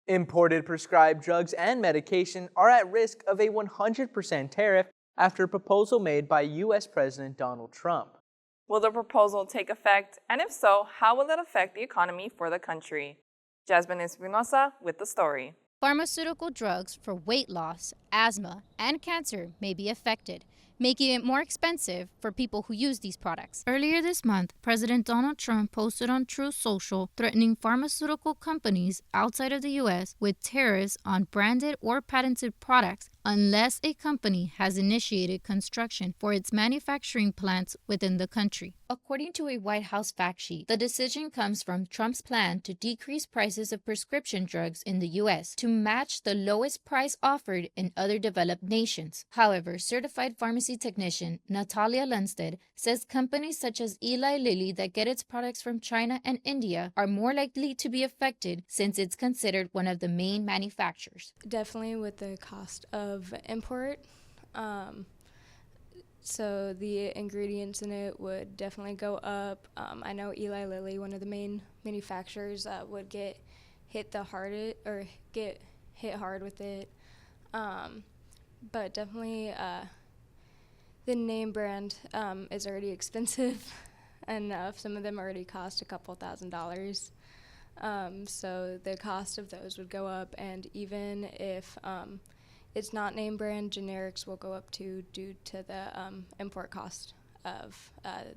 Imported prescribed drugs and medication are at risk of a 100% tariff after a proposal made by U.S. President Donald Trump. Will the proposal take effect? And if so, how will it affect the economy for the country? Jasmine Espinosa with the story. Pharmaceutical drugs for weight loss, asthma, and cancer may be affected, making it more expensive for people who use these products. Earlier this month, President Donald Trump posted on Truth Social threatening pharmaceutical companies outside of the U.S. with tariffs on branded or patented products unless a company has initiated construction for its manufacturing plants within the country. According to a White House fact sheet, the decision comes from Trump's plan to decrease prices of prescription drugs in the U.S. to match the lowest price offered in other developed nations. However, certified pharmacy technician Natalia Lundstedt says companies such as Eli Lilly that get its products from China and India are more likely to be affected since it's considered one of the main manufacturers. Definitely with the cost of import. So the ingredients in it would definitely go up. I know Eli Lilly, one of the main manufacturers, would get hit hard with it. But definitely the name brand is already expensive enough. Some of them already cost a couple $1,000s. So the cost of those would go up, and even if it's not name brand, generics will go up too due to the import cost of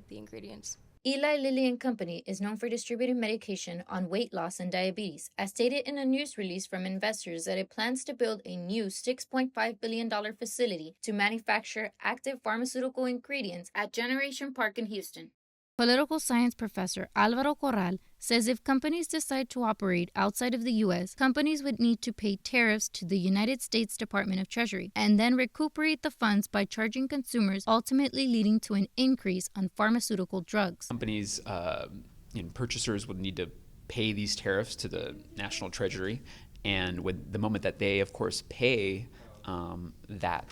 the ingredients. Eli Lilly and Company is known for distributing medication on weight loss and diabetes, as stated in a news release from investors that it plans to build a new $6.5 billion facility to manufacture active pharmaceutical ingredients at Generation Park in Houston. Political science professor Álvaro Corral says if companies decide to operate outside of the U.S., companies would need to pay tariffs to the United States Department of Treasury and then recuperate the funds by charging consumers, ultimately leading to an increase on pharmaceutical drugs. Companies and purchasers would need to pay these tariffs to the National Treasury, and with the moment that they, of course, pay that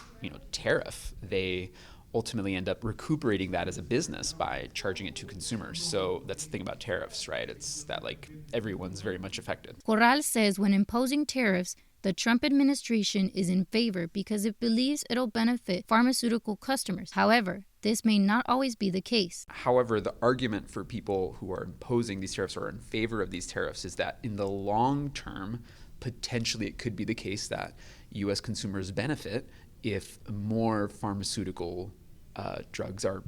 tariff, they ultimately end up recuperating that as a business by charging it to consumers. So that's the thing about tariffs, right? It's that everyone's very much affected. Corral says when imposing tariffs, the Trump administration is in favor because it believes it'll benefit pharmaceutical customers. However, this may not always be the case. However, the argument for people who are imposing these tariffs or in favor of these tariffs is that in the long term, potentially it could be the case that U.S. consumers benefit if more pharmaceutical drugs are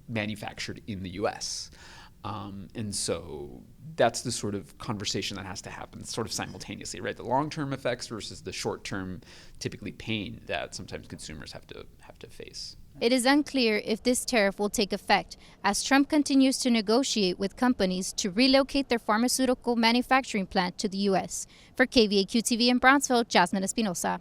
manufactured in the U.S. And so that's the sort of conversation that has to happen sort of simultaneously, right? The long-term effects versus the short-term, typically pain that sometimes consumers have to face. It is unclear if this tariff will take effect, as Trump continues to negotiate with companies to relocate their pharmaceutical manufacturing plant to the U.S. For KVAQ-TV in Brownsville, Jasmine Espinosa.